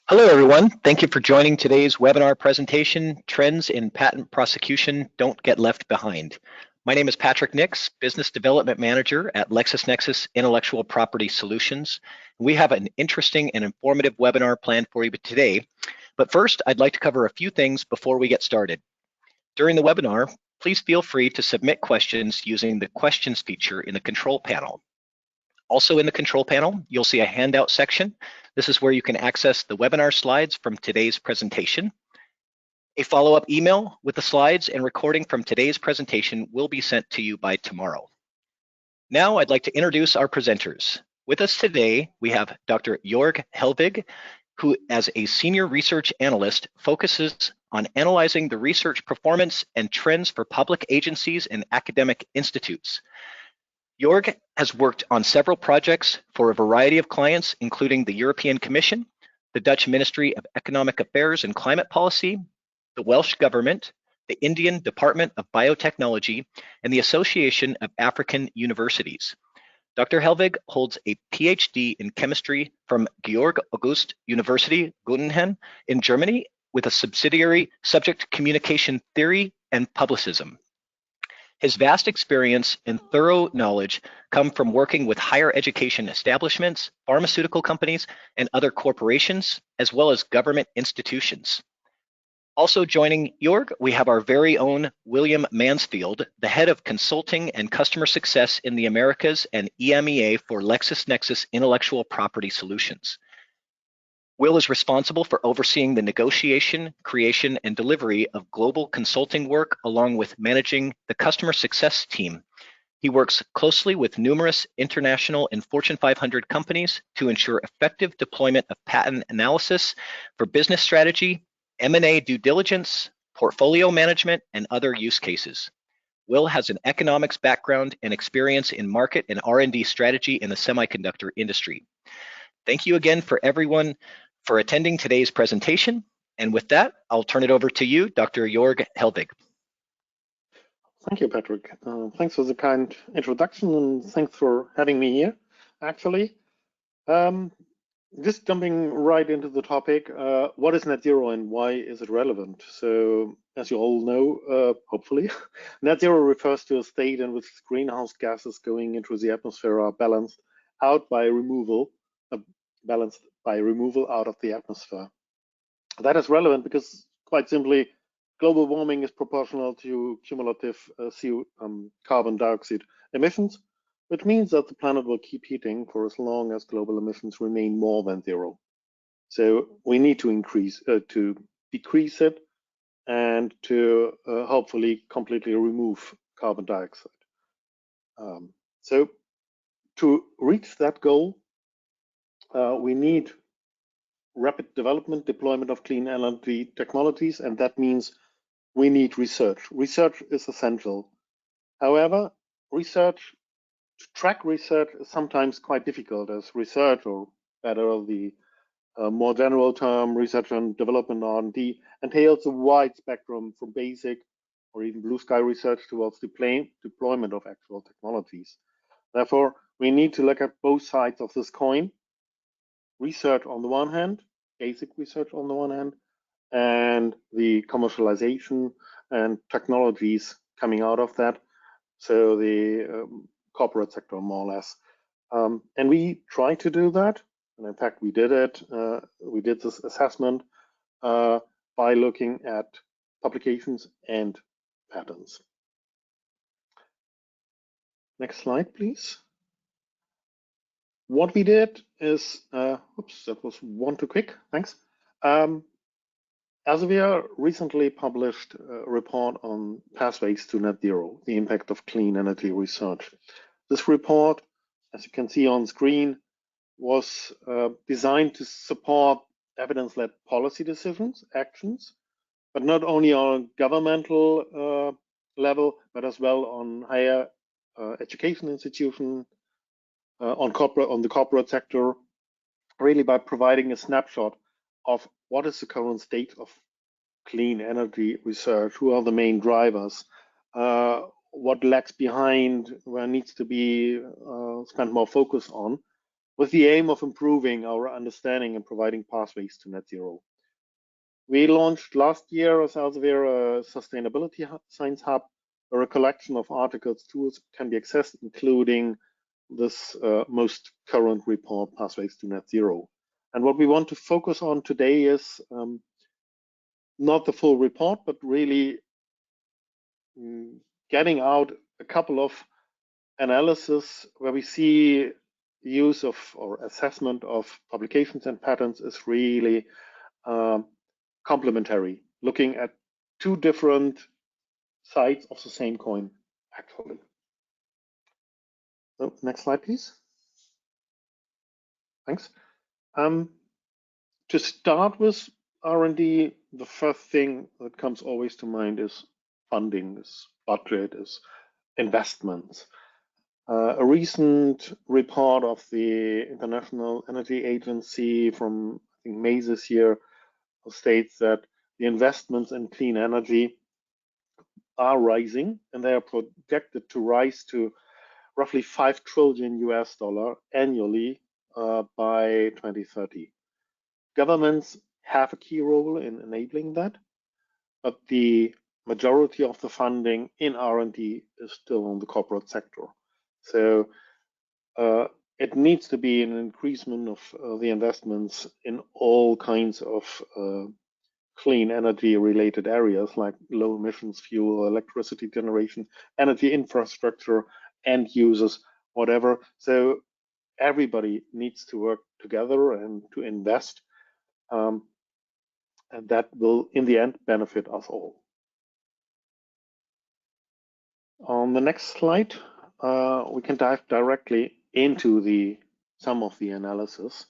Hello, everyone. Thank you for joining today's webinar presentation, Trends in Patent Prosecution Don't Get Left Behind. My name is Patrick Nix, Business Development Manager at LexisNexis Intellectual Property Solutions. We have an interesting and informative webinar planned for you today. But first, I'd like to cover a few things before we get started. During the webinar, please feel free to submit questions using the questions feature in the control panel. Also in the control panel, you'll see a handout section. This is where you can access the webinar slides from today's presentation. A follow-up email with the slides and recording from today's presentation will be sent to you by tomorrow. Now I'd like to introduce our presenters. With us today, we have Dr. Jörg Helvig, who as a senior research analyst focuses on analyzing the research performance and trends for public agencies and academic institutes. Jörg has worked on several projects for a variety of clients, including the European Commission, the Dutch Ministry of Economic Affairs and Climate Policy, the Welsh Government, the Indian Department of Biotechnology, and the Association of African Universities. Dr. Helvig holds a PhD in chemistry from Georg August University, Göttingen in Germany, with a subsidiary subject communication theory and publicism. His vast experience and thorough knowledge come from working with higher education establishments, pharmaceutical companies, and other corporations, as well as government institutions. Also joining Jörg, we have our very own William Mansfield, the head of consulting and customer success in the Americas and EMEA for LexisNexis Intellectual Property Solutions. Will is responsible for overseeing the negotiation, creation, and delivery of global consulting work, along with managing the customer success team. He works closely with numerous international and Fortune 500 companies to ensure effective deployment of patent analysis for business strategy, M&A due diligence, portfolio management, and other use cases. Will has an economics background and experience in market and R&D strategy in the semiconductor industry. Thank you again for everyone for attending today's presentation. And with that, I'll turn it over to you, Dr. Jörg Helvig. Thank you, Patrick. Thanks for the kind introduction and thanks for having me here, actually. Just jumping right into the topic, what is net zero and why is it relevant? So, as you all know, hopefully, net zero refers to a state in which greenhouse gases going into the atmosphere are balanced by removal out of the atmosphere. That is relevant because, quite simply, global warming is proportional to cumulative carbon dioxide emissions, which means that the planet will keep heating for as long as global emissions remain more than zero. So we need to decrease it and to hopefully completely remove carbon dioxide. So to reach that goal, we need rapid development, deployment of clean energy technologies, and that means we need research. Research is essential. However, to track research is sometimes quite difficult, as research, or better, the more general term, research and development R&D, entails a wide spectrum from basic or even blue sky research towards deployment of actual technologies. Therefore, we need to look at both sides of this coin. Research on the one hand, basic research on the one hand, and the commercialization and technologies coming out of that. So the corporate sector, more or less. And we try to do that. And in fact, we did it. We did this assessment by looking at publications and patents. Next slide, please. What we did is, oops, that was one too quick, thanks. Elsevier recently published a report on pathways to net zero, the impact of clean energy research. This report, as you can see on screen, was designed to support evidence-led policy decisions, actions, but not only on governmental level, but as well on higher education institutions, on the corporate sector, really by providing a snapshot of what is the current state of clean energy research, who are the main drivers, what lags behind, where needs to be spent more focus on. with the aim of improving our understanding and providing pathways to net zero. We launched last year as Elsevier a sustainability science hub, where a collection of articles, tools can be accessed, including this most current report, Pathways to Net Zero. And what we want to focus on today is not the full report, but really getting out a couple of analysis where we see use of or assessment of publications and patents is really complementary, looking at two different sides of the same coin, actually. So next slide, please. Thanks. To start with R&D, the first thing that comes always to mind is funding, is budget, is investments. A recent report of the International Energy Agency from, I think, May this year states that the investments in clean energy are rising, and they are projected to rise to roughly $5 trillion annually by 2030. Governments have a key role in enabling that, but the majority of the funding in R&D is still on the corporate sector. So it needs to be an increasement of the investments in all kinds of clean energy related areas like low emissions fuel, electricity generation, energy infrastructure, end users, whatever. So everybody needs to work together and to invest, and that will in the end benefit us all. On the next slide, we can dive directly into some of the analysis.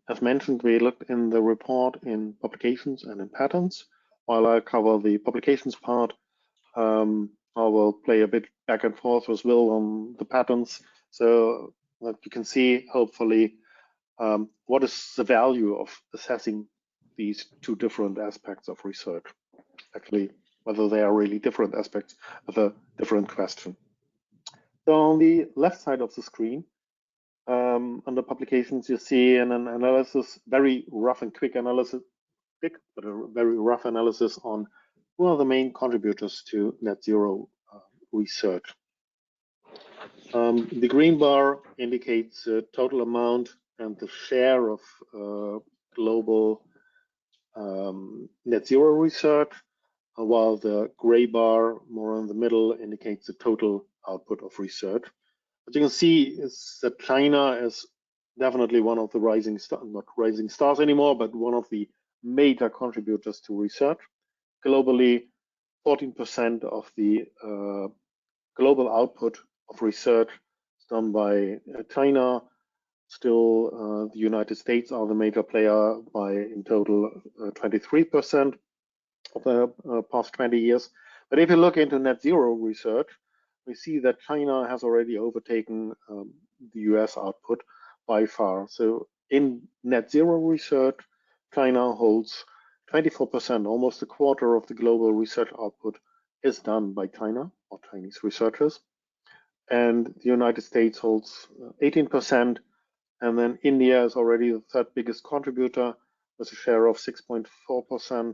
As mentioned, we looked in the report in publications and in patents. While I cover the publications part, I will play a bit back and forth as well on the patents, so that you can see, hopefully, what is the value of assessing these two different aspects of research. Actually, whether they are really different aspects of a different question. So on the left side of the screen, under publications, you see an analysis, very rough and quick analysis, but a very rough analysis on who are the main contributors to net zero research. The green bar indicates the total amount and the share of global net zero research, while the gray bar, more in the middle, indicates the total output of research. What you can see is that China is definitely one of the rising stars, not rising stars anymore, but one of the major contributors to research. Globally, 14% of the global output of research is done by China. Still, the United States are the major player by, in total, 23% of the past 20 years. But if you look into net zero research, we see that China has already overtaken the US output by far. So in net zero research, China holds 24%, almost a quarter of the global research output is done by China or Chinese researchers. And the United States holds 18%. And then India is already the third biggest contributor with a share of 6.4%.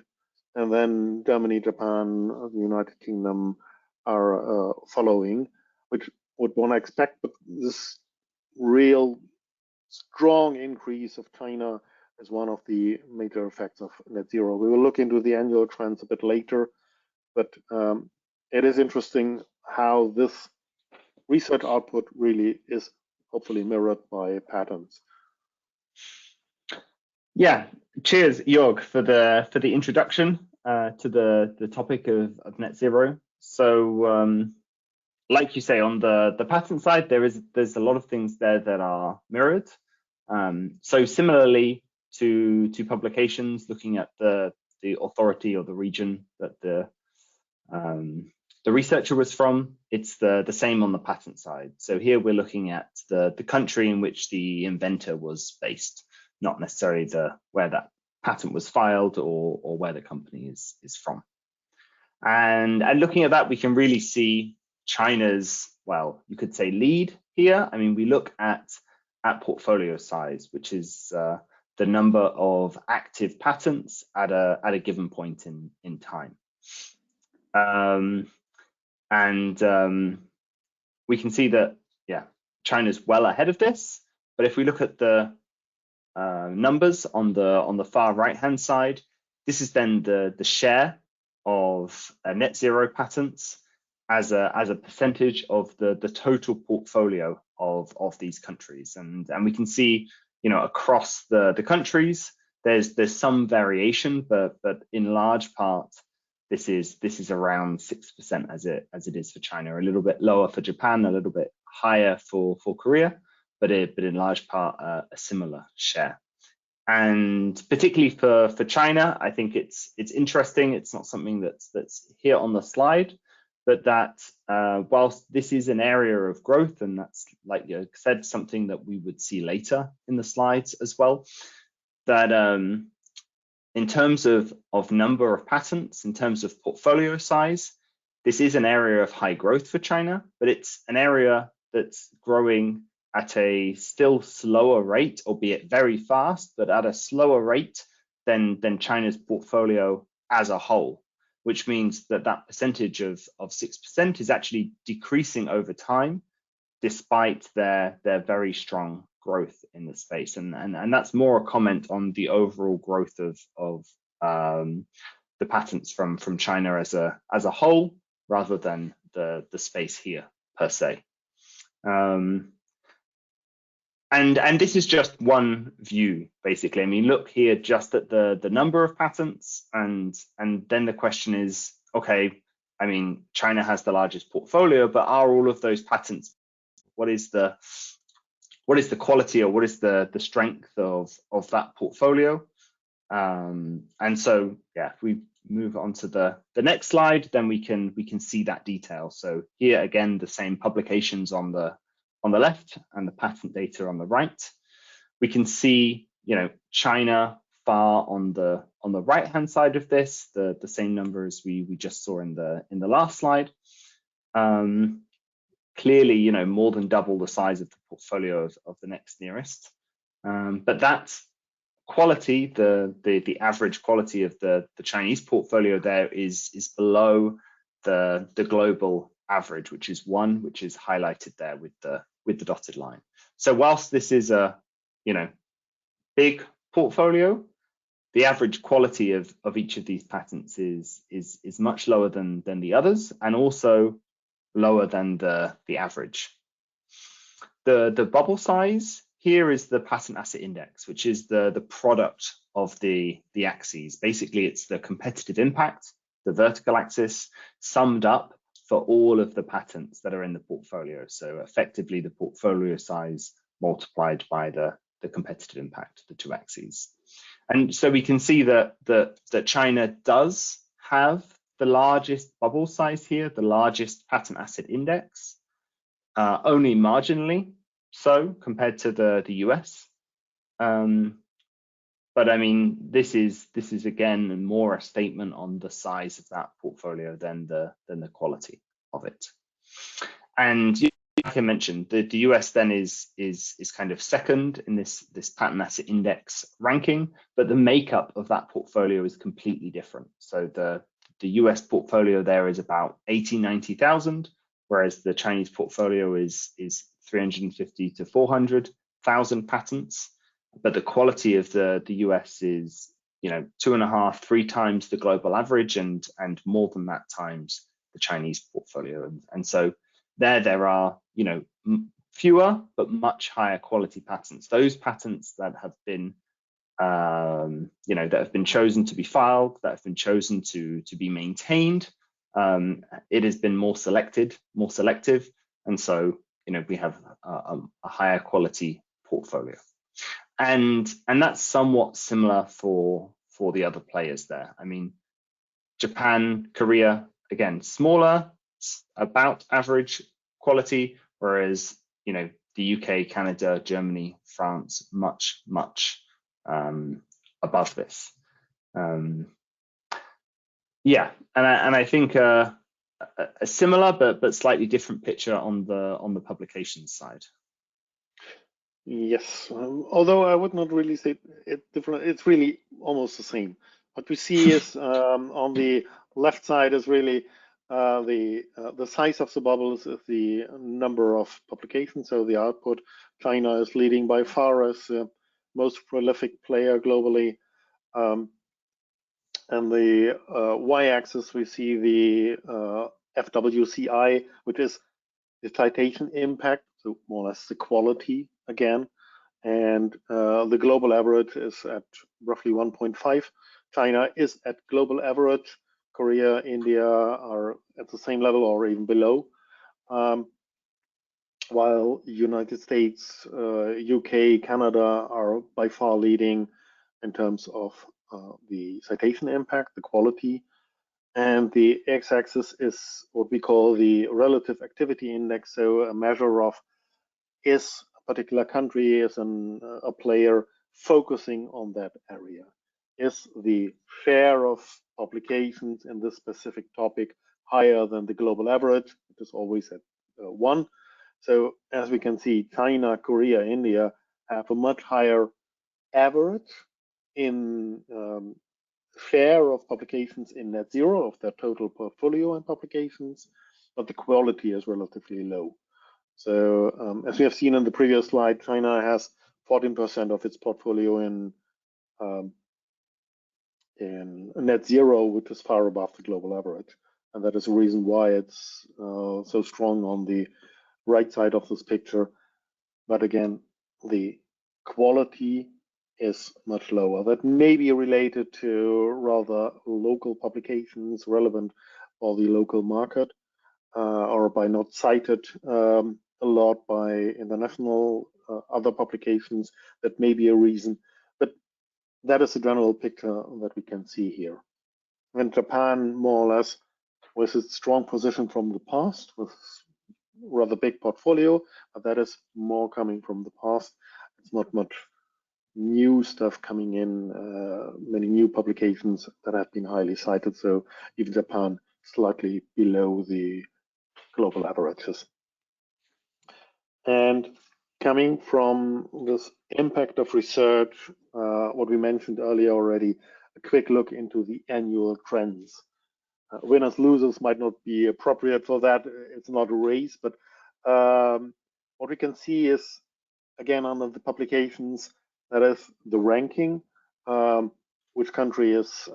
And then Germany, Japan, the United Kingdom are following, which would one expect, but this real strong increase of China is one of the major effects of net zero. We will look into the annual trends a bit later, but it is interesting how this research output really is hopefully mirrored by patents. Yeah, cheers, Jörg, for the introduction to the topic of net zero. So, like you say, on the patent side, there's a lot of things there that are mirrored. So similarly to publications, looking at the authority or the region that the researcher was from, it's the same on the patent side. So here we're looking at the country in which the inventor was based, not necessarily where that patent was filed or where the company is from. And looking at that, we can really see China's, well, you could say lead here. I mean, we look at at portfolio size, which is the number of active patents at a given point in time. We can see that, yeah, China's well ahead of this. But if we look at the numbers on the far right-hand side, this is then the share of net zero patents as a percentage of the total portfolio of these countries, and we can see, you know, across the countries there's some variation, but in large part this is around 6% as it is for China, a little bit lower for Japan, a little bit higher for Korea, but in large part a similar share. And particularly for China, I think it's interesting. It's not something that's here on the slide, but that whilst this is an area of growth, and that's, like you said, something that we would see later in the slides as well, that in terms of number of patents, in terms of portfolio size, this is an area of high growth for China, but it's an area that's growing at a still slower rate, albeit very fast, but at a slower rate than China's portfolio as a whole, which means that percentage of 6% is actually decreasing over time, despite their very strong growth in the space. And that's more a comment on the overall growth of the patents from China as a whole, rather than the space here per se. And this is just one view, basically. I mean, look here just at the number of patents, and then the question is, okay, I mean, China has the largest portfolio, but are all of those patents, what is the quality, or what is the strength of that portfolio? And so, yeah, if we move on to the next slide, then we can see that detail. So here again, the same publications on the left and the patent data on the right. We can see, you know, China far on the right hand side of this, the same number as we just saw in the last slide. Clearly, you know, more than double the size of the portfolio of the next nearest. But that quality, the average quality of the Chinese portfolio there is below the global average, which is 1, which is highlighted there with the dotted line. So whilst this is a, you know, big portfolio, the average quality of each of these patents is much lower than the others, and also lower than the average. The bubble size here is the patent asset index, which is the product of the axes. Basically, it's the competitive impact, the vertical axis, summed up for all of the patents that are in the portfolio. So effectively, the portfolio size multiplied by the competitive impact, the two axes. And so we can see that China does have the largest bubble size here, the largest patent asset index, only marginally so compared to the US. But I mean, this is again more a statement on the size of that portfolio than the quality of it. And like I mentioned, the US then is kind of second in this patent asset index ranking, but the makeup of that portfolio is completely different. So the US portfolio there is about 80,000-90,000, whereas the Chinese portfolio is 350 to 400,000 patents. But the quality of the US is, you know, 2.5-3 times the global average, and more than that times the Chinese portfolio. And so there are, you know, fewer but much higher quality patents. Those patents that have been you know, that have been chosen to be filed, that have been chosen to be maintained, it has been more selective, and so, you know, we have a higher quality portfolio, and that's somewhat similar for the other players there. I mean, Japan, Korea, again, smaller, about average quality, whereas, you know, the UK, Canada, Germany, France, much above this. Yeah, and I think a similar but slightly different picture on the publication side. Yes, although I would not really say it different. It's really almost the same. What we see is on the left side is really the size of the bubbles is the number of publications, so the output. China is leading by far as the most prolific player globally. And the y-axis, we see the FWCI, which is the citation impact, so more or less the quality again. And the global average is at roughly 1.5. China is at global average. Korea, India are at the same level or even below. While United States, UK, Canada are by far leading in terms of the citation impact, the quality. And the x-axis is what we call the relative activity index, so a measure of is a particular country, is a player focusing on that area. Is the share of publications in this specific topic higher than the global average? It is always at 1. So as we can see, China, Korea, India have a much higher average in share of publications in net zero of their total portfolio and publications, but the quality is relatively low. So as we have seen in the previous slide, China has 14% of its portfolio in net zero, which is far above the global average. And that is the reason why it's so strong on the right side of this picture. But again, the quality is much lower. That may be related to rather local publications relevant for the local market, or by not cited a lot by international other publications. That may be a reason, but that is the general picture that we can see here. And Japan, more or less, with its strong position from the past, with rather big portfolio, but that is more coming from the past. It's not much new stuff coming in, many new publications that have been highly cited. So even Japan slightly below the global averages. And coming from this impact of research, what we mentioned earlier already, a quick look into the annual trends. Winners, losers might not be appropriate for that. It's not a race, but what we can see is, again, under the publications, that is the ranking, which country is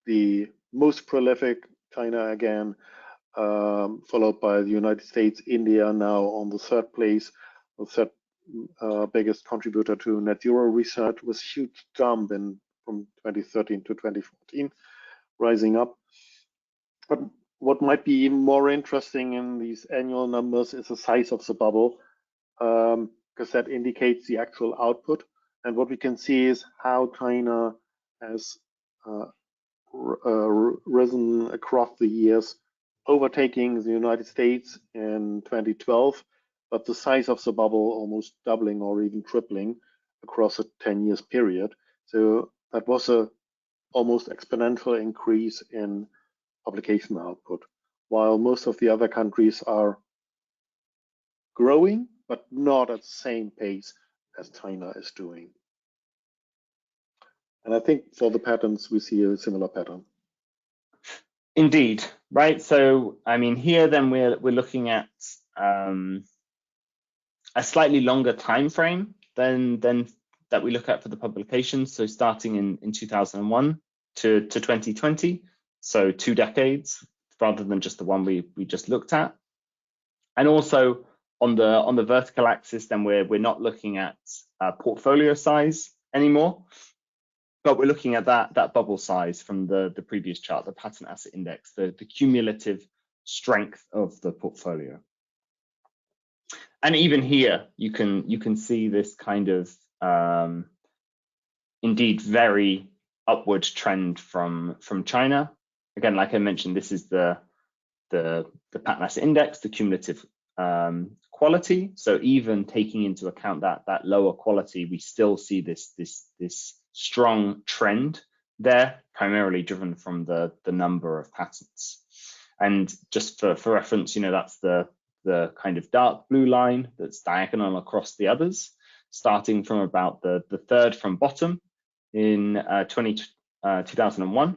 the most prolific. China again, followed by the United States, India now on the 3rd place, the 3rd biggest contributor to net zero research, with huge jump in from 2013 to 2014, rising up. But what might be even more interesting in these annual numbers is the size of the bubble, because that indicates the actual output. And what we can see is how China has risen across the years, overtaking the United States in 2012, but the size of the bubble almost doubling or even tripling across a 10 years period. So that was a almost exponential increase in publication output, while most of the other countries are growing, but not at the same pace as China is doing. And I think for the patterns, we see a similar pattern. Indeed, right. So, I mean, here then we're looking at a slightly longer time frame than that we look at for the publications. So starting in 2001 to 2020, so 2 decades rather than just the one we just looked at. And also on the vertical axis, then we're not looking at portfolio size anymore, but we're looking at that bubble size from the previous chart, the patent asset index, the cumulative strength of the portfolio. And even here, you can see this kind of indeed very upward trend from China. Again, like I mentioned, this is the patent asset index, the cumulative quality. So even taking into account that lower quality, we still see this strong trend there, primarily driven from the number of patents. And just for reference, that's the the kind of dark blue line that's diagonal across the others, starting from about the third from bottom in 2001,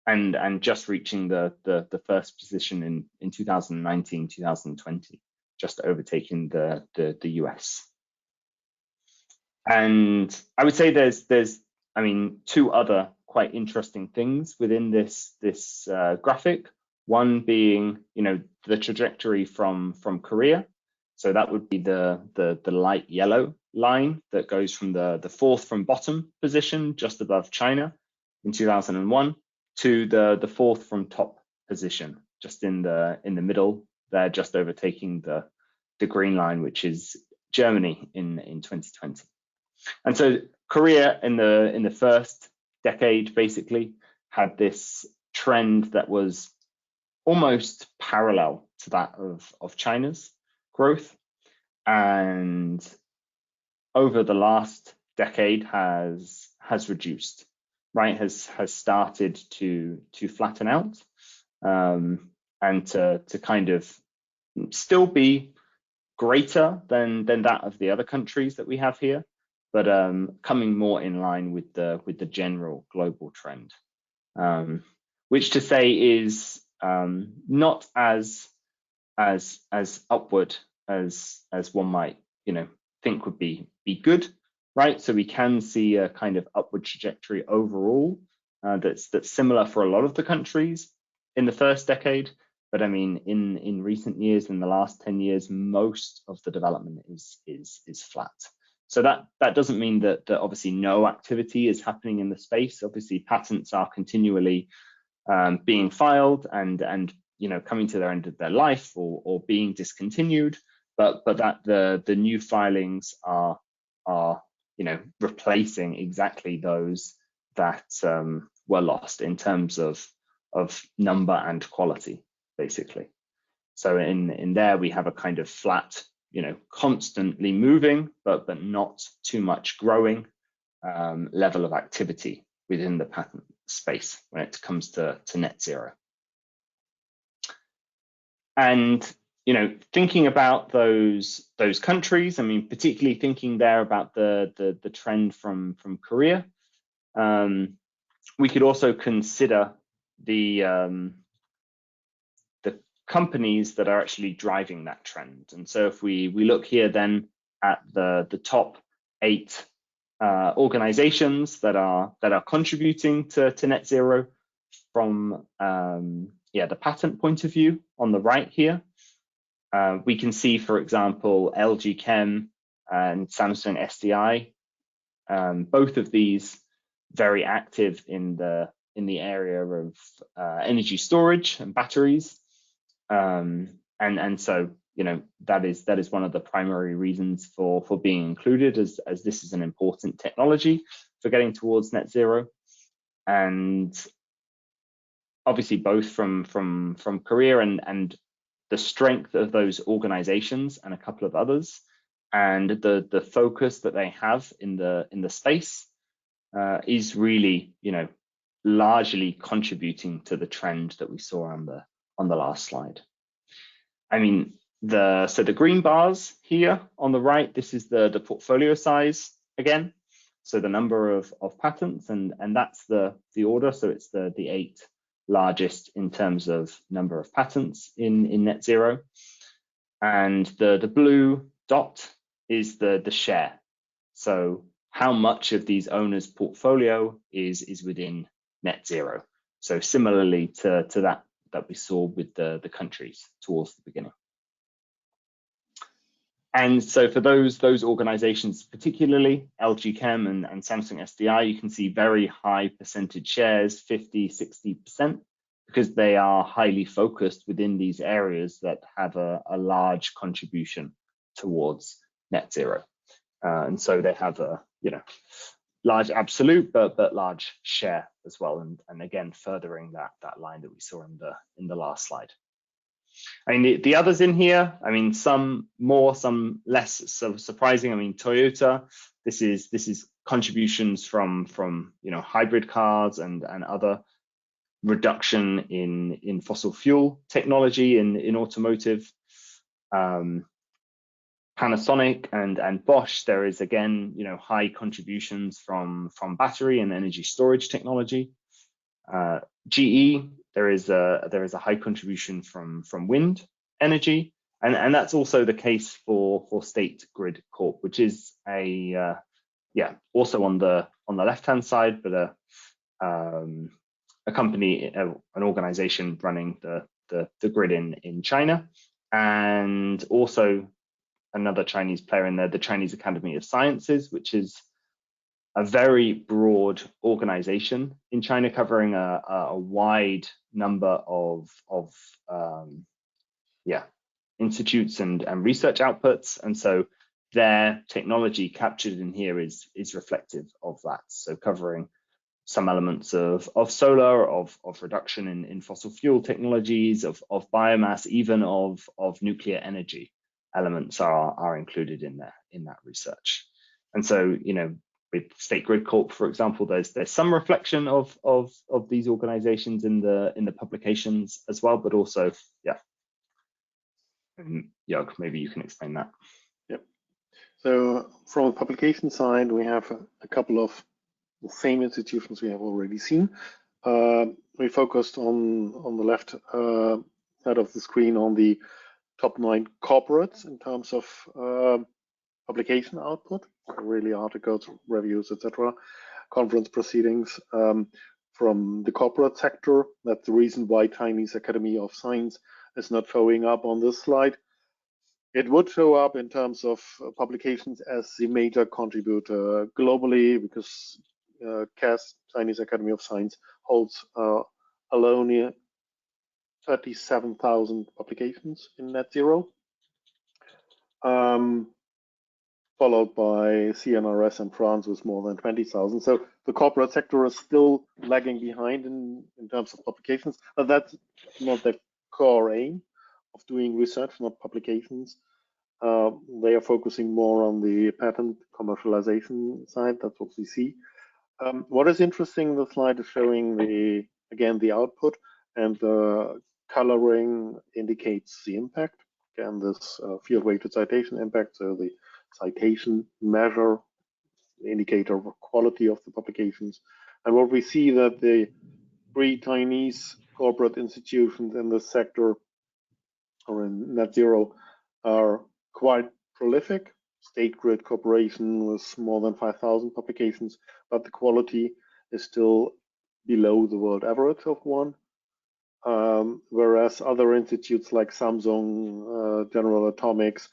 and just reaching the first position in 2019, 2020, just overtaking the US. And I would say there's two other quite interesting things within this graphic. One being, the trajectory from Korea. So that would be the light yellow line that goes from the fourth from bottom position, just above China in 2001, to the fourth from top position, just in the middle there, just overtaking the green line, which is Germany in 2020. And so Korea in the first decade basically had this trend that was almost parallel to that of China's growth, and over the last decade has reduced, right? Has started to flatten out, and to kind of still be greater than that of the other countries that we have here, but coming more in line with the general global trend, which to say is not as upward as one might think would be good, right? So we can see a kind of upward trajectory overall that's similar for a lot of the countries in the first decade, but I mean in recent years, in the last 10 years, most of the development is flat. So that doesn't mean that obviously no activity is happening in the space. Obviously patents are continually being filed and coming to their end of their life or being discontinued, but that the new filings are replacing exactly those that were lost in terms of number and quality, basically. So in there we have a kind of flat, constantly moving but not too much growing level of activity within the patent space when it comes to net zero. And thinking about those countries, I mean, particularly thinking there about the trend from Korea, we could also consider the companies that are actually driving that trend. And so if we look here then at the top 8 organizations that are contributing to net zero from the patent point of view on the right here, we can see, for example, LG Chem and Samsung SDI, both of these very active in the area of energy storage and batteries, and so that is one of the primary reasons for being included, as this is an important technology for getting towards net zero. And obviously both from Korea and the strength of those organizations and a couple of others, and the focus that they have in the space is really largely contributing to the trend that we saw on the last slide. I mean, so the green bars here on the right, this is the portfolio size again. So the number of patents, and that's the order. So it's the 8 largest in terms of number of patents in net zero. And the blue dot is the share. So how much of these owners' portfolio is within net zero. So similarly to that we saw with the countries towards the beginning. And so for those organizations, particularly LG Chem and Samsung SDI, you can see very high percentage shares, 50, 60%, because they are highly focused within these areas that have a large contribution towards net zero. And so they have a large absolute, but large share as well. And again, furthering that line that we saw in the last slide. I mean, the others in here, I mean, some more, some less so surprising. I mean, Toyota, this is contributions from hybrid cars and other reduction in fossil fuel technology in automotive. Panasonic and Bosch, there is again, high contributions from battery and energy storage technology. GE, there is a high contribution from wind energy, and that's also the case for State Grid Corp, which is also on the left-hand side, but a company, an organization running the grid in China, and also another Chinese player in there, the Chinese Academy of Sciences, which is a very broad organization in China, covering a wide number of institutes and research outputs, and so their technology captured in here is reflective of that. So covering some elements of solar, of reduction in fossil fuel technologies, of biomass, even of nuclear energy elements are included in that research. And so, with State Grid Corp, for example, there's some reflection of these organizations in the publications as well, but also, Jörg, maybe you can explain that. Yep. So from the publication side, we have a couple of the same institutions we have already seen. We focused on the left side of the screen on the top 9 corporates in terms of publication output, really articles, reviews, etc., conference proceedings from the corporate sector. That's the reason why Chinese Academy of Science is not showing up on this slide. It would show up in terms of publications as the major contributor globally, because CAS, Chinese Academy of Science, holds alone 37,000 publications in net zero, followed by CNRS and France with more than 20,000. So the corporate sector is still lagging behind in terms of publications, but that's not the core aim of doing research, not publications. They are focusing more on the patent commercialization side. That's what we see. What is interesting, the slide is showing the output, and the coloring indicates the impact. Again, this field-weighted citation impact, so the citation measure, the indicator of quality of the publications. And what we see that the 3 Chinese corporate institutions in this sector or in net zero are quite prolific. State Grid Corporation with more than 5,000 publications, but the quality is still below the world average of 1. Whereas other institutes like Samsung, General Atomics,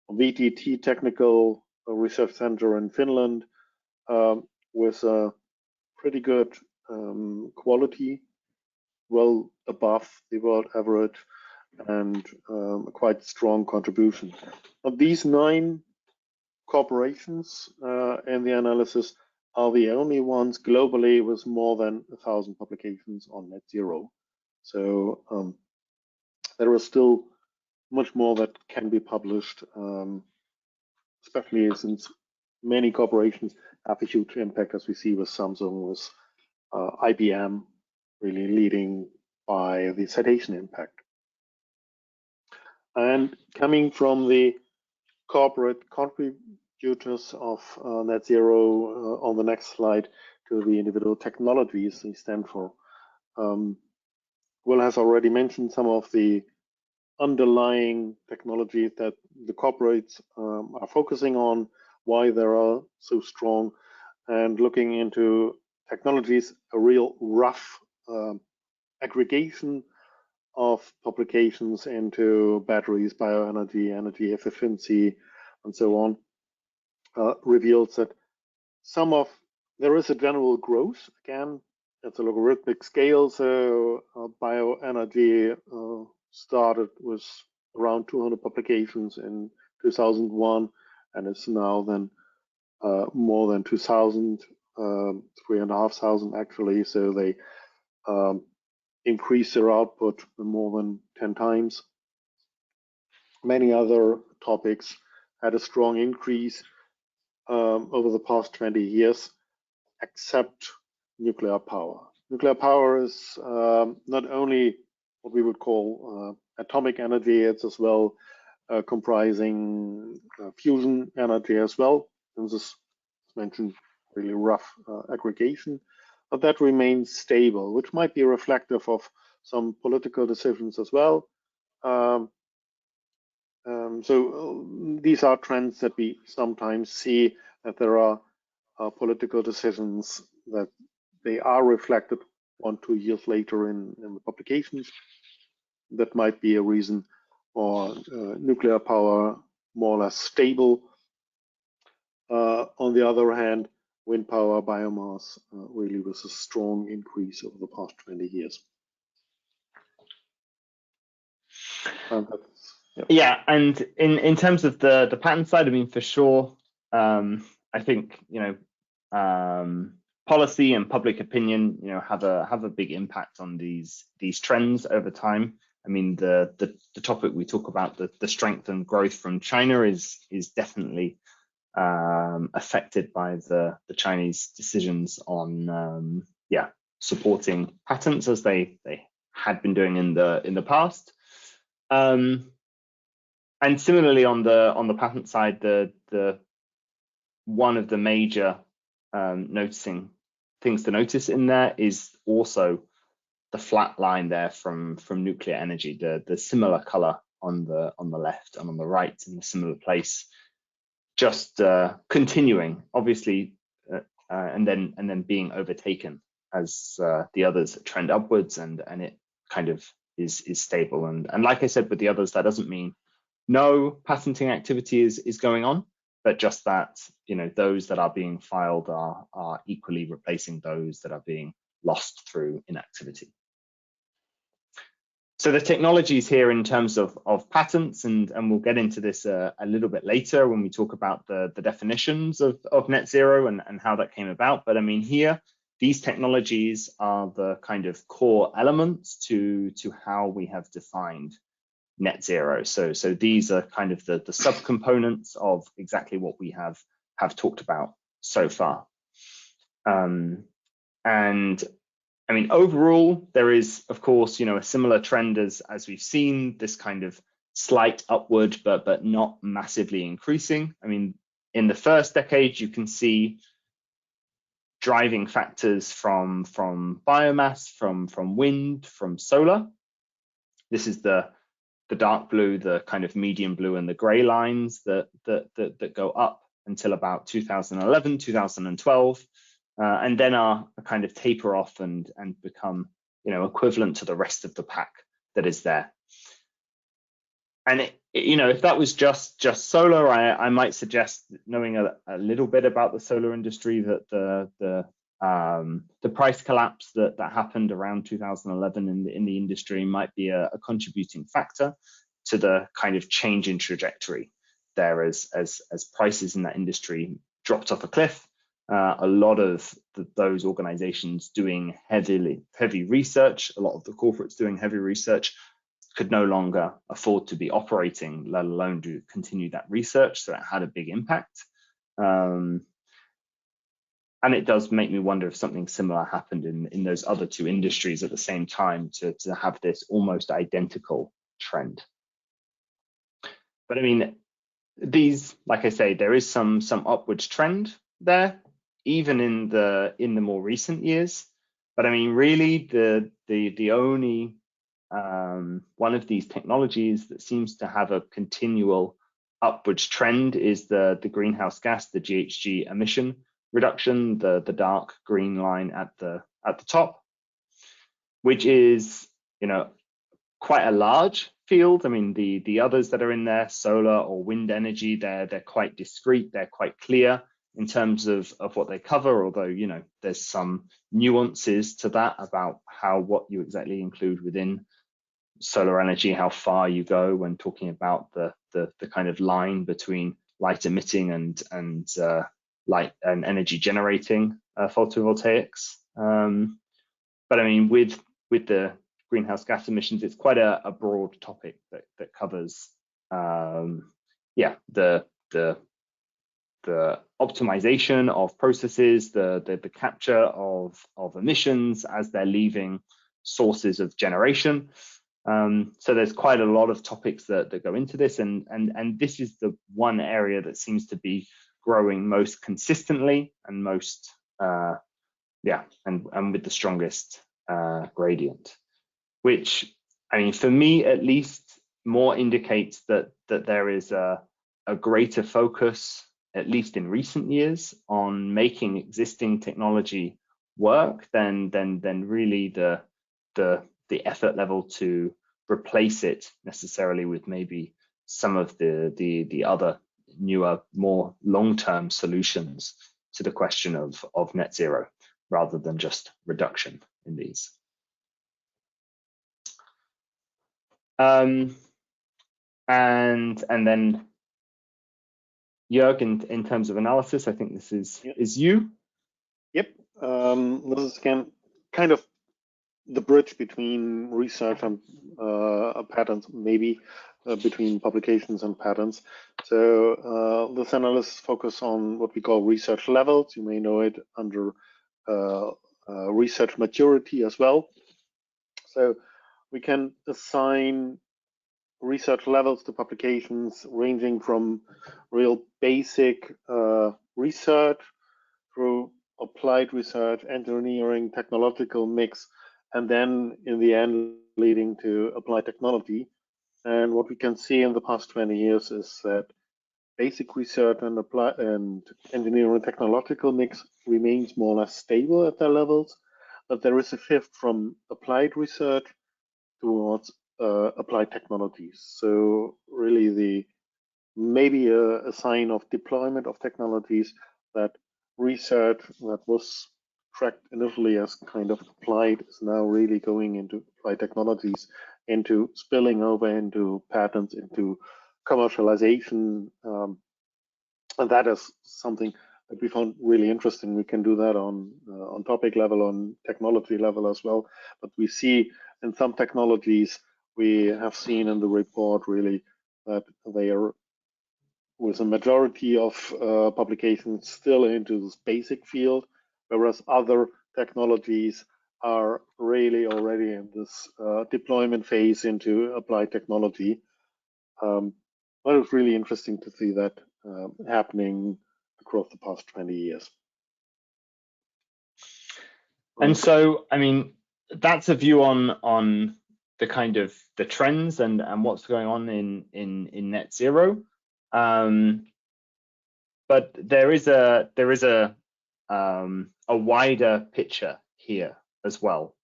VTT Technical Research Center in Finland, with a pretty good quality, well above the world average, and a quite strong contribution. Of these 9 corporations in the analysis are the only ones globally with more than 1,000 publications on net zero. So there is still much more that can be published, especially since many corporations have a huge impact, as we see with Samsung, with IBM really leading by the citation impact. And coming from the corporate contributors of net zero on the next slide to the individual technologies they stand for. Will has already mentioned some of the underlying technologies that the corporates are focusing on, why they are so strong, and looking into technologies, a real rough aggregation of publications into batteries, bioenergy, energy efficiency, and so on, reveals that there is a general growth. Again, it's a logarithmic scale, so bioenergy started with around 200 publications in 2001, and it's now then more than 2,000, 3,500 actually. So they increase their output more than 10 times. Many other topics had a strong increase over the past 20 years, except nuclear power. Nuclear power is not only what we would call atomic energy, it's as well comprising fusion energy as well. And this is mentioned really rough aggregation, but that remains stable, which might be reflective of some political decisions as well. So these are trends that we sometimes see, that there are political decisions that they are reflected 1-2 years later in the publications. That might be a reason for nuclear power more or less stable. On the other hand, wind power, biomass, really was a strong increase over the past 20 years. Yeah, and in terms of the patent side, I mean, for sure, I think, you know, policy and public opinion, you know, have a big impact on these trends over time. I mean, the topic we talk about, the strength and growth from China is definitely affected by the Chinese decisions on supporting patents, as they had been doing in the past. And similarly on the patent side, the one of the major noticing things to notice in there is also the flat line there from nuclear energy, the similar color on the left and on the right in a similar place, just continuing, obviously, and then being overtaken as the others trend upwards, and it kind of is stable. And like I said with the others, that doesn't mean no patenting activity is going on, but just that, you know, those that are being filed are equally replacing those that are being lost through inactivity. So the technologies here in terms of patents, and we'll get into this a little bit later when we talk about the definitions of net zero and how that came about. But I mean, here, these technologies are the kind of core elements to how we have defined net zero. So these are kind of the subcomponents of exactly what we have talked about so far. And I mean, overall, there is, of course, you know, a similar trend as we've seen, this kind of slight upward, but not massively increasing. I mean, in the first decade, you can see driving factors from biomass, from wind, from solar. This is the dark blue, the kind of medium blue, and the gray lines that go up until about 2011, 2012, and then are a kind of taper off and become, you know, equivalent to the rest of the pack that is there. And you know, if that was just solar, I might suggest, knowing a little bit about the solar industry, that the price collapse that happened around 2011 in the industry might be a contributing factor to the kind of change in trajectory there, as prices in that industry dropped off a cliff. A lot of those organizations doing heavy research, a lot of the corporates doing heavy research, could no longer afford to be operating, let alone to continue that research. So it had a big impact. And it does make me wonder if something similar happened in those other two industries at the same time to have this almost identical trend. But I mean, these, like I say, there is some upwards trend there, even in the more recent years. But I mean, really, the only one of these technologies that seems to have a continual upwards trend is the greenhouse gas, the GHG emission reduction, the dark green line at the top, which is, you know, quite a large field. I mean, the others that are in there, solar or wind energy, they're quite discrete, they're quite clear in terms of what they cover, although, you know, there's some nuances to that about what you exactly include within solar energy, how far you go when talking about the kind of line between light emitting and light and energy generating photovoltaics. But I mean, with the greenhouse gas emissions, it's quite a broad topic that covers the optimization of processes, the capture of emissions as they're leaving sources of generation, So there's quite a lot of topics that go into this, and this is the one area that seems to be growing most consistently and most and with the strongest gradient, which, I mean, for me at least, more indicates that there is a greater focus, at least in recent years, on making existing technology work than really the effort level to replace it necessarily with maybe some of the other newer, more long-term solutions to the question of net zero, rather than just reduction in these. And then Jörg, in terms of analysis, I think this is you. Yep. This is again kind of the bridge between research and patents, maybe between publications and patents. So this analysis focuses on what we call research levels. You may know it under research maturity as well. So we can assign research levels to publications ranging from real basic research through applied research, engineering, technological mix, and then in the end leading to applied technology. And what we can see in the past 20 years is that basic research and applied and engineering technological mix remains more or less stable at their levels, but there is a shift from applied research towards applied technologies. So really maybe a sign of deployment of technologies, that research that was tracked initially as kind of applied is now really going into applied technologies, into spilling over into patents, into commercialization. And that is something that we found really interesting. We can do that on topic level, on technology level as well. But we see in some technologies, we have seen in the report really that they are, with a majority of publications, still into this basic field, whereas other technologies are really already in this deployment phase into applied technology. But it was really interesting to see that happening across the past 20 years. And so, I mean, that's a view on the kind of the trends and what's going on in net zero. But there is a wider picture here as well.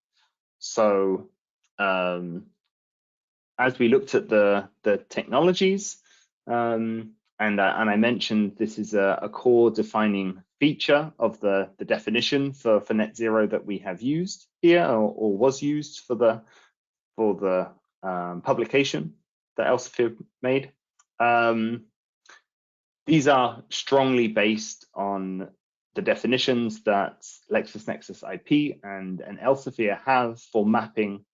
So as we looked at the technologies, and I mentioned this is a core defining feature of the definition for net zero that we have used here, or was used for the publication that Elsevier made. These are strongly based on the definitions that LexisNexis IP and Elsevier have for mapping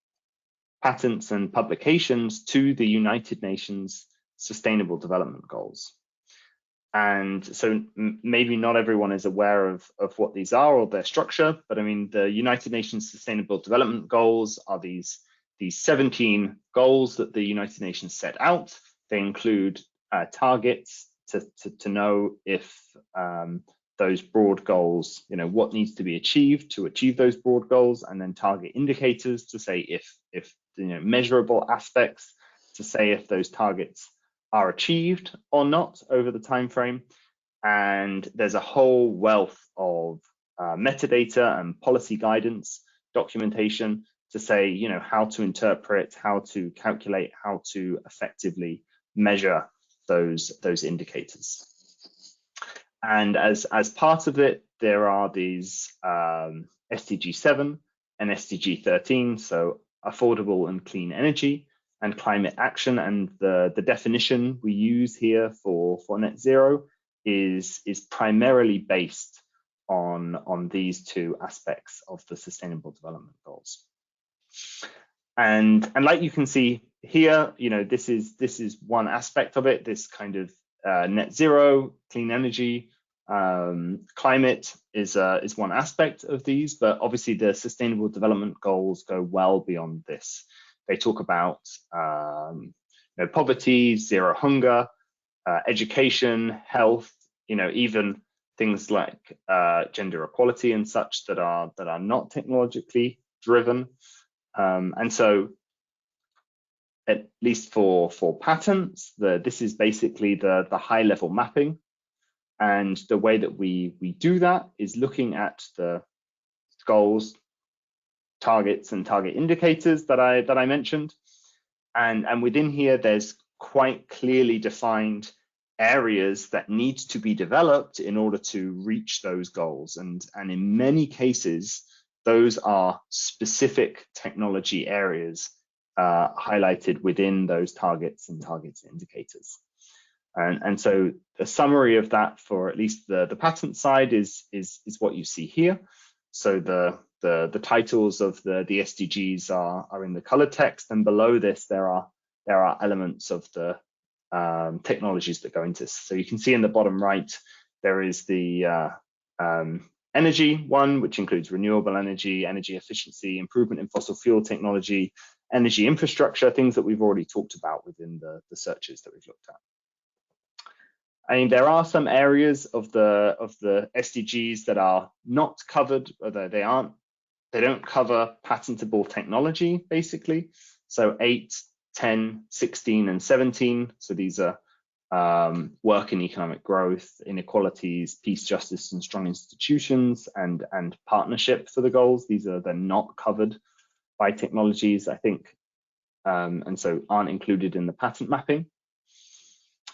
patents and publications to the United Nations Sustainable Development Goals. And so maybe not everyone is aware of what these are or their structure, but I mean, the United Nations Sustainable Development Goals are these 17 goals that the United Nations set out. They include targets to know if those broad goals, what needs to be achieved to achieve those broad goals, and then target indicators to say if measurable aspects to say if those targets are achieved or not over the time frame. And there's a whole wealth of metadata and policy guidance documentation to say how to interpret, how to calculate, how to effectively measure those indicators. And as part of it, there are these SDG 7 and SDG 13, so affordable and clean energy and climate action. And the definition we use here for net zero is primarily based on these two aspects of the Sustainable Development Goals. And like you can see here, this is one aspect of it, this kind of net zero, clean energy, climate is one aspect of these, but obviously the Sustainable Development Goals go well beyond this. they talk about poverty, zero hunger, education, health, even things like gender equality and such that are not technologically driven. And so, at least for patents, this is basically the high level mapping. And the way that we do that is looking at the goals, targets, and target indicators that I mentioned. And within here, there's quite clearly defined areas that need to be developed in order to reach those goals. And in many cases, those are specific technology areas highlighted within those targets and indicators. And so the summary of that for at least the patent side is what you see here. So the titles of the SDGs are in the colored text, and below this there are elements of the technologies that go into this. So you can see in the bottom right there is the energy one, which includes renewable energy, energy efficiency, improvement in fossil fuel technology, energy infrastructure, things that we've already talked about within the searches that we've looked at. I mean, there are some areas of the SDGs that are not covered, or they don't cover patentable technology, basically. So 8, 10, 16, and 17. So these are work and economic growth, inequalities, peace, justice, and strong institutions, and partnership for the goals. They're not covered by technologies, I think, and so aren't included in the patent mapping.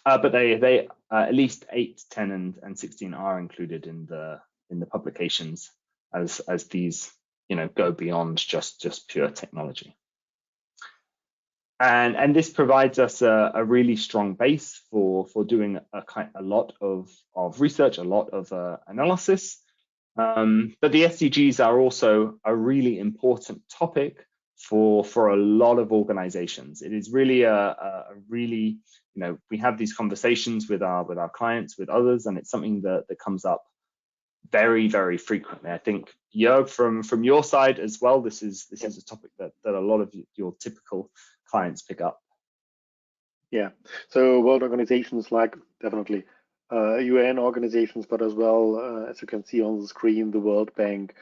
But they at least 8, 10, and 16 are included in the publications as these go beyond just pure technology. And this provides us a really strong base for doing a lot of research, a lot of analysis. But the SDGs are also a really important topic for a lot of organizations. It is really a really, we have these conversations with our clients, with others, and it's something that comes up very, very frequently. I think, Jörg, from your side as well, this is a topic that a lot of your typical clients pick up. Yeah, so world organizations like definitely UN organizations, but as well, as you can see on the screen, the World Bank,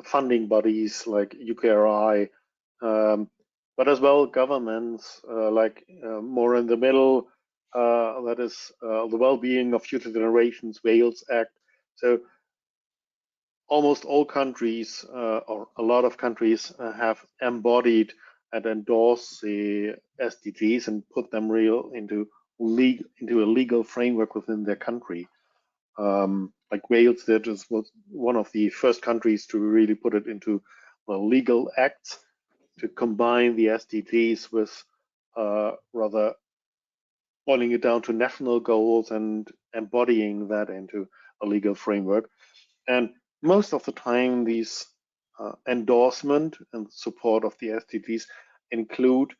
funding bodies like UKRI, but as well governments like more in the middle, that is the Well-being of Future Generations, Wales Act. So almost all countries, or a lot of countries, have embodied and endorsed the SDGs and put them into a legal framework within their country. Like Wales did, was one of the first countries to really put it into legal acts to combine the SDGs with rather boiling it down to national goals and embodying that into a legal framework. And most of the time, these endorsement and support of the SDGs include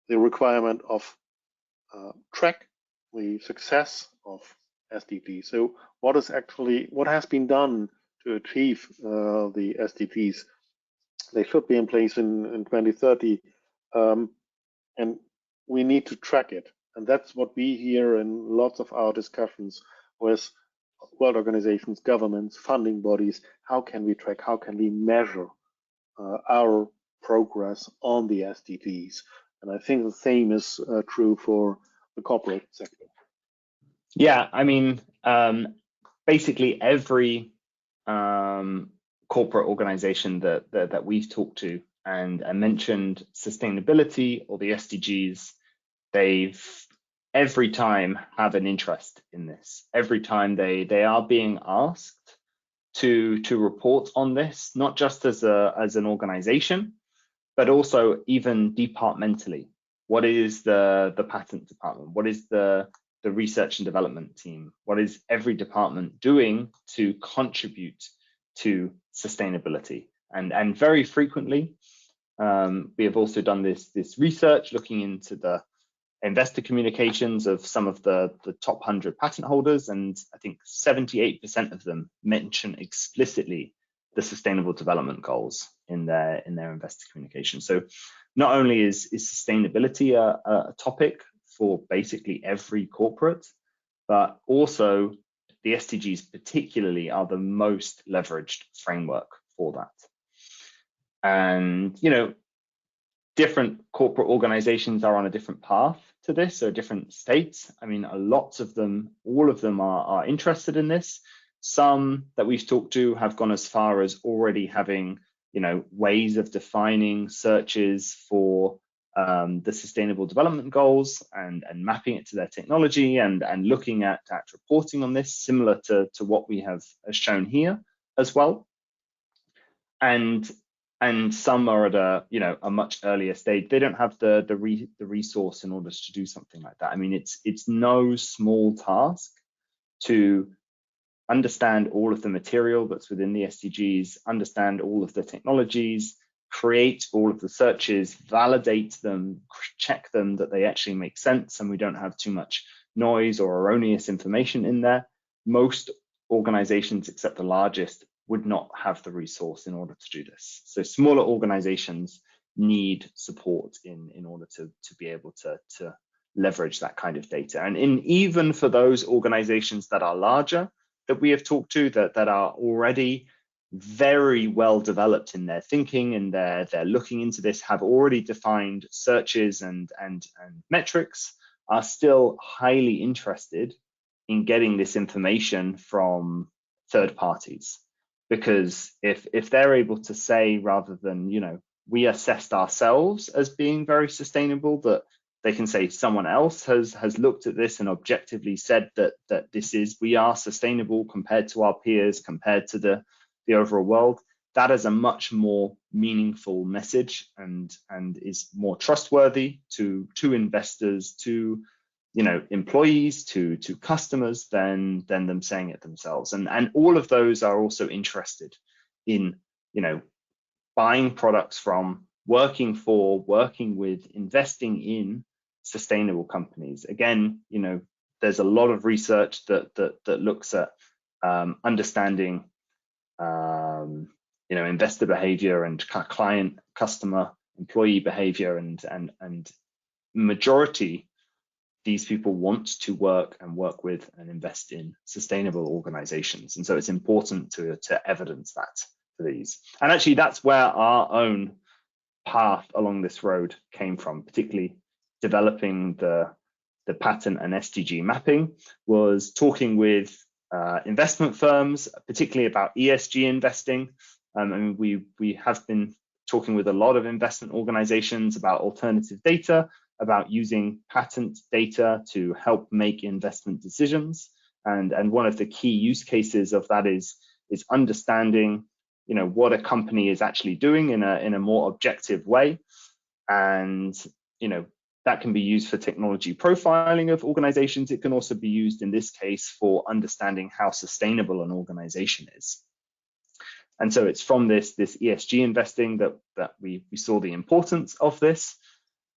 the requirement of track the success of SDGs. So what has been done to achieve the SDGs? They should be in place in 2030, and we need to track it. And that's what we hear in lots of our discussions with world organizations, governments, funding bodies. How can we track? How can we measure our progress on the SDGs? And I think the same is true for the corporate sector. Yeah, I mean, basically every corporate organization that we've talked to and mentioned sustainability or the SDGs, they've every time have an interest in this. Every time they are being asked to report on this, not just as an organization, but also even departmentally. What is the patent department? What is the research and development team? What is every department doing to contribute to sustainability? And very frequently, we have also done this research looking into the investor communications of some of the top 100 patent holders, and I think 78% of them mention explicitly the Sustainable Development Goals. in their investor communication. So not only is sustainability a topic for basically every corporate, but also the SDGs particularly are the most leveraged framework for that. And, you know, different corporate organizations are on a different path to this, so different states. I mean, lots of them, all of them are interested in this. Some that we've talked to have gone as far as already having, you know, ways of defining searches for the Sustainable Development Goals and mapping it to their technology and looking at reporting on this, similar to what we have shown here as well. And some are at a much earlier stage. They don't have the resource in order to do something like that. I mean, it's no small task to understand all of the material that's within the SDGs, understand all of the technologies, create all of the searches, validate them, check them that they actually make sense and we don't have too much noise or erroneous information in there. Most organizations, except the largest, would not have the resource in order to do this. So smaller organizations need support in order to be able to leverage that kind of data. And even for those organizations that are larger, that we have talked to, that are already very well developed in their thinking and they're looking into this, have already defined searches and metrics, are still highly interested in getting this information from third parties. Because if they're able to say, rather than, you know, we assessed ourselves as being very sustainable, that they can say someone else has looked at this and objectively said that we are sustainable compared to our peers, compared to the overall world, that is a much more meaningful message and is more trustworthy to investors, to, you know, employees, to customers than them saying it themselves. And all of those are also interested in, you know, buying products from, working with, investing in sustainable companies. Again, you know, there's a lot of research that looks at understanding you know, investor behavior and client, customer, employee behavior, and majority, these people want to work with and invest in sustainable organizations. And so it's important to evidence that for these. And actually, that's where our own path along this road came from, particularly developing the pattern and SDG mapping, was talking with investment firms, particularly about ESG investing. I mean, we have been talking with a lot of investment organizations about alternative data, about using patent data to help make investment decisions. And one of the key use cases of that is understanding, you know, what a company is actually doing in a more objective way. And, you know, that can be used for technology profiling of organizations. It can also be used in this case for understanding how sustainable an organization is. And so it's from this ESG investing that we saw the importance of this,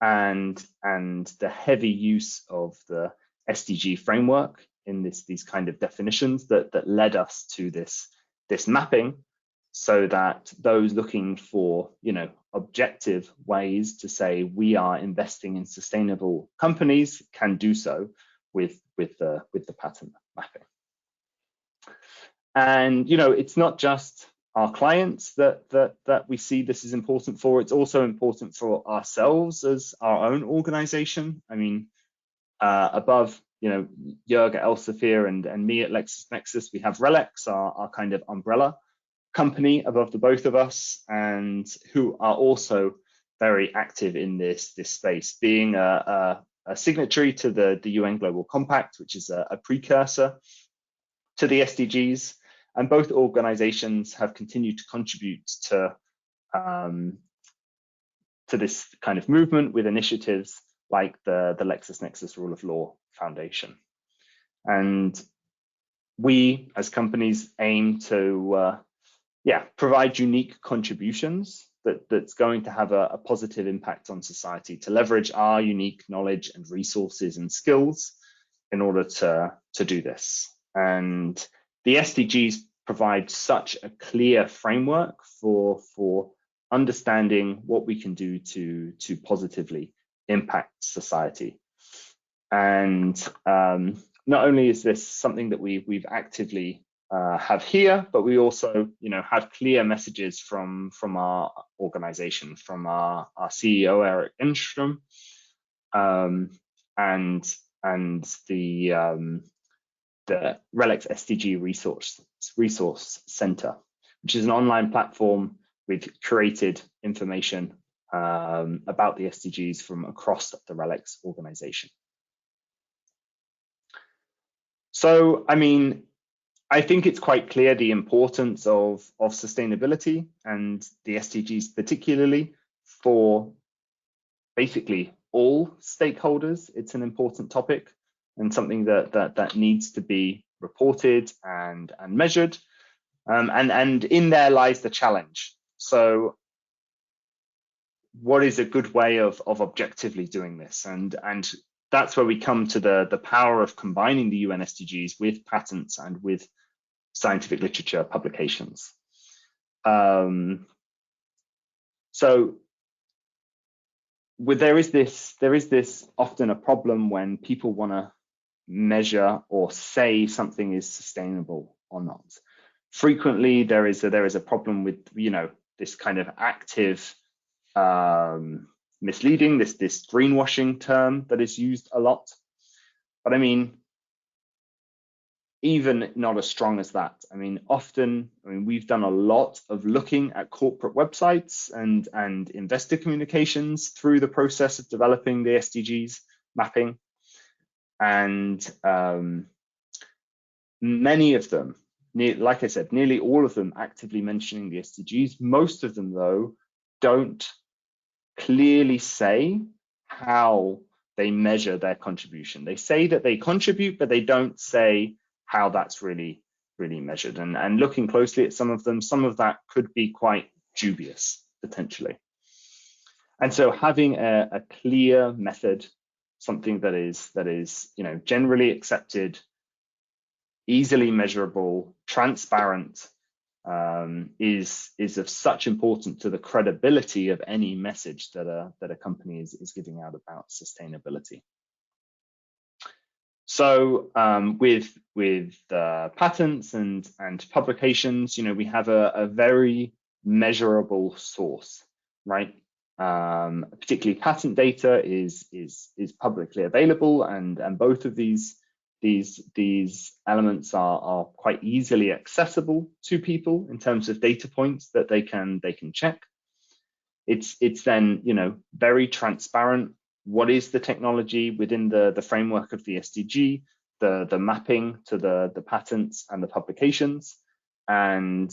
and the heavy use of the SDG framework in these kind of definitions that led us to this mapping, so that those looking for, you know, objective ways to say we are investing in sustainable companies can do so with the pattern mapping. And, you know, it's not just our clients that we see this is important for, it's also important for ourselves as our own organization. I mean, above, you know, Jörg at Elsevier and me at LexisNexis, we have RELX, our kind of umbrella company above the both of us, and who are also very active in this space, being a signatory to the UN Global Compact, which is a precursor to the SDGs. And both organizations have continued to contribute to this kind of movement with initiatives like the LexisNexis Rule of Law Foundation. And we as companies aim to provide unique contributions that's going to have a positive impact on society, to leverage our unique knowledge and resources and skills in order to do this. And the SDGs provide such a clear framework for understanding what we can do to positively impact society. And not only is this something that we've actively have here, but we also, have clear messages from our organization, from our CEO Eric Enstrom, and the RELX SDG Resource Center, which is an online platform with curated information about the SDGs from across the RELX organization. So, I think it's quite clear the importance of sustainability and the SDGs particularly for basically all stakeholders. It's an important topic and something that needs to be reported and measured. And in there lies the challenge. So what is a good way of objectively doing this? And that's where we come to the power of combining the UN SDGs with patents and with scientific literature publications. So there is this often a problem when people want to measure or say something is sustainable or not. Frequently, there is a problem with this kind of active misleading, this greenwashing term that is used a lot. But even not as strong as that. Often, we've done a lot of looking at corporate websites and investor communications through the process of developing the SDGs mapping. And many of them, like I said, nearly all of them actively mentioning the SDGs. Most of them, though, don't clearly say how they measure their contribution. They say that they contribute, but they don't say how that's really measured. And looking closely at some of them, some of that could be quite dubious, potentially. And so having a clear method, something that is generally accepted, easily measurable, transparent, is of such importance to the credibility of any message that a company is giving out about sustainability. So with patents and publications, we have a very measurable source, right? Particularly patent data is publicly available, and both of these elements are quite easily accessible to people in terms of data points that they can check. It's then very transparent. What is the technology within the framework of the SDG, the mapping to the patents and the publications, and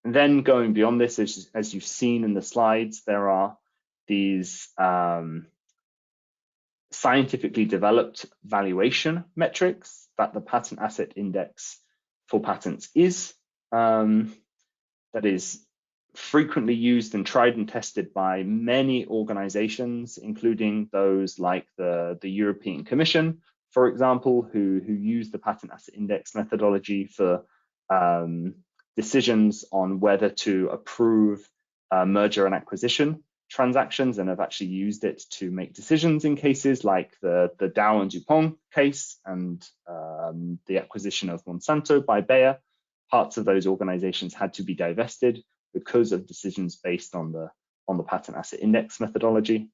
then going beyond this, as you've seen in the slides, there are these scientifically developed valuation metrics that the patent asset index for patents is. That is frequently used and tried and tested by many organizations, including those like the European Commission, for example, who use the patent asset index methodology for decisions on whether to approve merger and acquisition transactions, and have actually used it to make decisions in cases like the Dow and DuPont case and the acquisition of Monsanto by Bayer. Parts of those organizations had to be divested because of decisions based on the patent asset index methodology.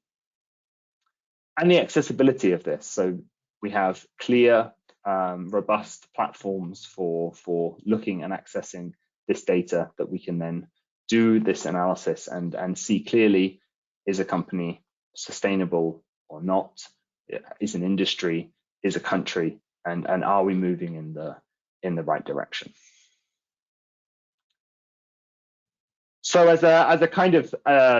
And the accessibility of this. So we have clear, robust platforms for looking and accessing this data that we can then do this analysis and see clearly, is a company sustainable or not? Is an industry, is a country, and are we moving in the right direction? So as a kind of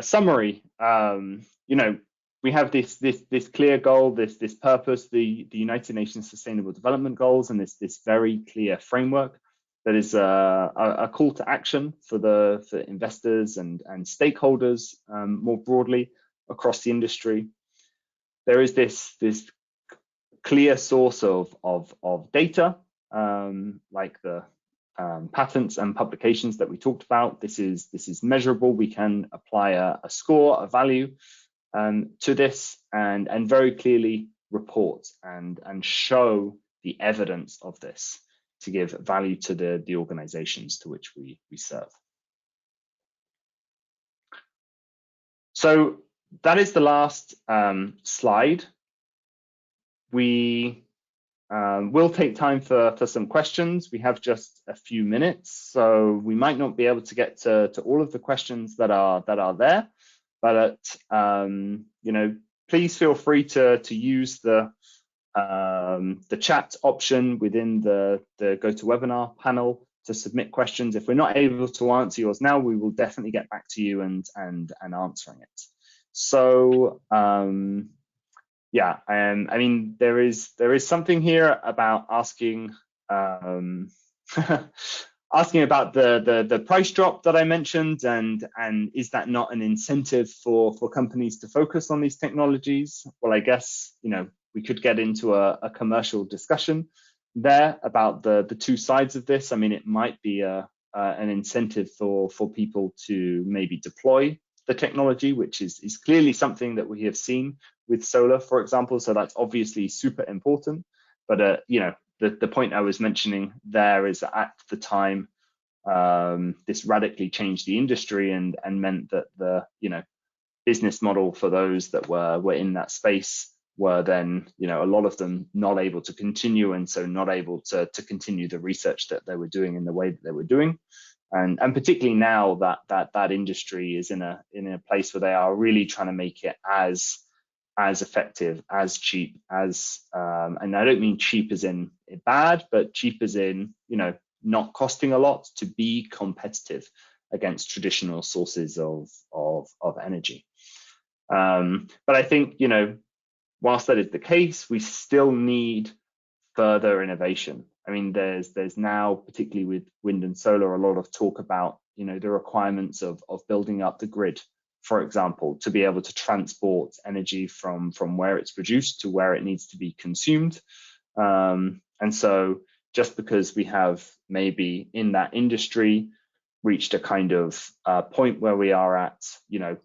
summary, we have this clear goal, this purpose, the United Nations Sustainable Development Goals, and this very clear framework that is a call to action for investors and stakeholders more broadly across the industry. There is this clear source of data, like the patents and publications that we talked about. This is measurable. We can apply a score, a value to this, and very clearly report and show the evidence of this to give value to the organizations to which we serve. So that is the last slide. We will take time for some questions. We have just a few minutes, so we might not be able to get to all of the questions that are there. But you know, please feel free to use the chat option within the GoToWebinar panel to submit questions. If we're not able to answer yours now, we will definitely get back to you and answering it. So yeah, I mean, there is something here about asking asking about the price drop that I mentioned, and is that not an incentive for companies to focus on these technologies? Well, I guess, you know, we could get into a commercial discussion there about the two sides of this. I mean, it might be an incentive for people to maybe deploy the technology, which is clearly something that we have seen with solar, for example. So that's obviously super important. But you know, the point I was mentioning there is that at the time, this radically changed the industry and meant that the, you know, business model for those that were in that space were then, you know, a lot of them not able to continue, and so not able to continue the research that they were doing in the way that they were doing. And particularly now that industry is in a place where they are really trying to make it as effective, as cheap, as and I don't mean cheap as in bad, but cheap as in, you know, not costing a lot, to be competitive against traditional sources of energy. But I think, you know, whilst that is the case, we still need further innovation. I mean, there's now, particularly with wind and solar, a lot of talk about, you know, the requirements of building up the grid, for example, to be able to transport energy from where it's produced to where it needs to be consumed. And so just because we have maybe in that industry reached a kind of point where we are at, you know,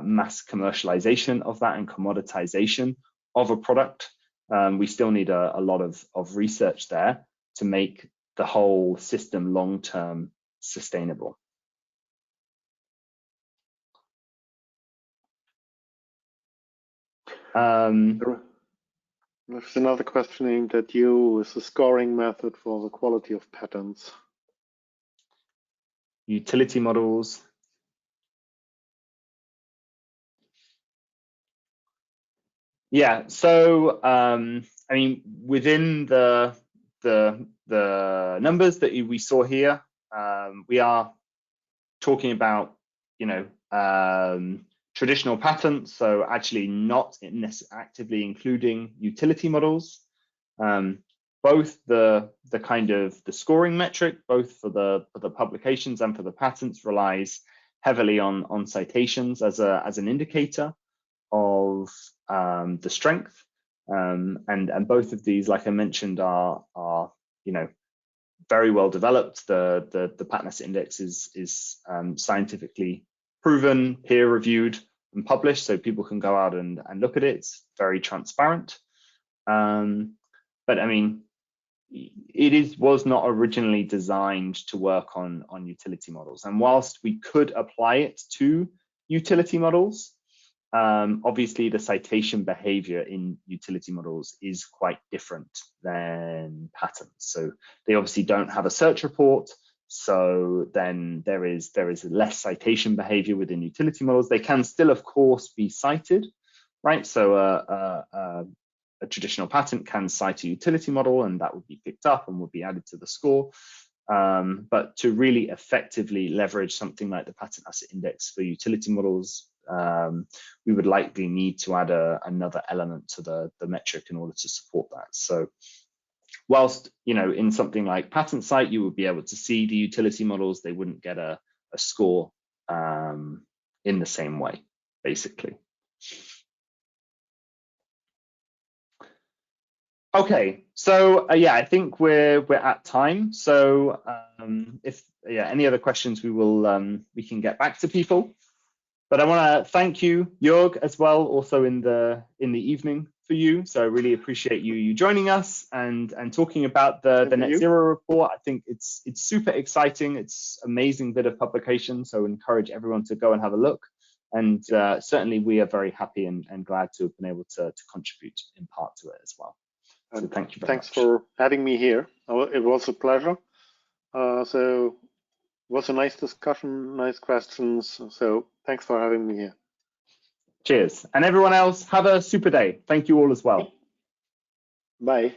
mass commercialization of that and commoditization of a product, we still need a lot of research there to make the whole system long-term sustainable. There's another question aimed at you. Is the scoring method for the quality of patents? Utility models. Yeah, so I mean, within the numbers that we saw here, we are talking about, you know, traditional patents, so actually not actively including utility models. Both the kind of the scoring metric, both for the publications and for the patents, relies heavily on citations as an indicator of the strength, and both of these, like I mentioned, are you know, very well developed. The Patent Asset Index is scientifically proven, peer reviewed and published, so people can go out and look at it. It's very transparent. But I mean, it was not originally designed to work on utility models, and whilst we could apply it to utility models, obviously the citation behavior in utility models is quite different than patents. So they obviously don't have a search report, so then there is less citation behavior within utility models. They can still, of course, be cited, right? So a traditional patent can cite a utility model, and that would be picked up and would be added to the score. But to really effectively leverage something like the Patent Asset Index for utility models, we would likely need to add another element to the metric in order to support that. So whilst, you know, in something like Patent Site, you would be able to see the utility models, they wouldn't get a score in the same way, basically. Okay, so yeah, I think we're at time. So if any other questions, we can get back to people. But I want to thank you, Jörg, as well, also in the evening for you. So I really appreciate you joining us and talking about the Net Zero report. I think it's super exciting. It's amazing bit of publication. So I encourage everyone to go and have a look. And certainly we are very happy and glad to have been able to contribute in part to it as well. So thank you very much. Thanks for having me here. It was a pleasure. So it was a nice discussion, nice questions. So thanks for having me here. Cheers. And everyone else, have a super day. Thank you all as well. Bye.